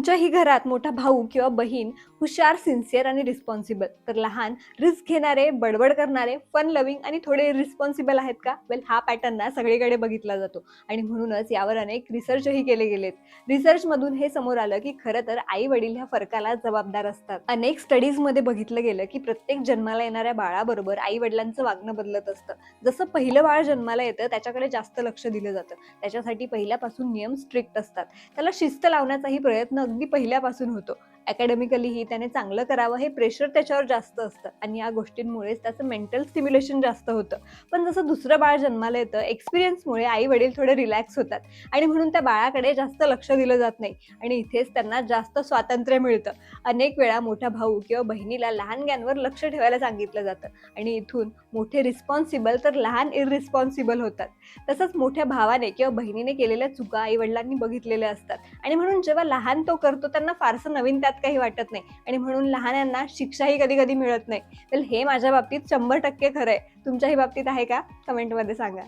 तुमच्याही घरात मोठा भाऊ किंवा बहीण हुशार, सिन्सिअर आणि रिस्पॉन्सिबल, तर लहान रिस्क घेणारे, बडबड करणारे, फन लव्हिंग आणि थोडे रिस्पॉन्सिबल आहेत का? वेल, हा पॅटर्न ना सगळीकडे बघितला जातो आणि म्हणूनच यावर अनेक रिसर्चही केले गेलेत. रिसर्चमधून हे समोर आलं की खरं तर आई वडील ह्या फरकाला जबाबदार असतात. अनेक स्टडीजमध्ये बघितलं गेलं की प्रत्येक जन्माला येणाऱ्या बाळाबरोबर आई वडिलांचं वागणं बदलत असतं. जसं पहिलं बाळ जन्माला येतं त्याच्याकडे जास्त लक्ष दिलं जातं, त्याच्यासाठी पहिल्यापासून नियम स्ट्रिक्ट असतात, त्याला शिस्त लावण्याचाही प्रयत्न अगदी पहिल्यापासून होतो. अकॅडमिकलीही त्याने चांगलं करावं हे प्रेशर त्याच्यावर जास्त असतं आणि या गोष्टींमुळेच त्याचं मेंटल स्टिम्युलेशन जास्त होतं. पण जसं दुसरं बाळ जन्माला येतं, एक्सपिरियन्समुळे आई वडील थोडे रिलॅक्स होतात आणि म्हणून त्या बाळाकडे जास्त लक्ष दिलं जात नाही आणि इथेच त्यांना जास्त स्वातंत्र्य मिळतं. अनेक वेळा मोठा भाऊ किंवा बहिणीला लहानग्यांवर लक्ष ठेवायला सांगितलं जातं आणि इथून मोठे रिस्पॉन्सिबल तर लहान इररिस्पॉन्सिबल होतात. तसंच मोठ्या भावाने किंवा बहिणीने केलेल्या चुका आई वडिलांनी बघितलेल्या असतात आणि म्हणून जेव्हा लहान तो करतो त्यांना फारसं नवीन त्यात काही वाटत नाही आणि म्हणून लहानांना शिक्षाही कधी कधी मिळत नाही. तर हे माझ्या बाबतीत 100% खरं आहे. तुमच्याही बाबतीत आहे का? कमेंटमध्ये सांगा.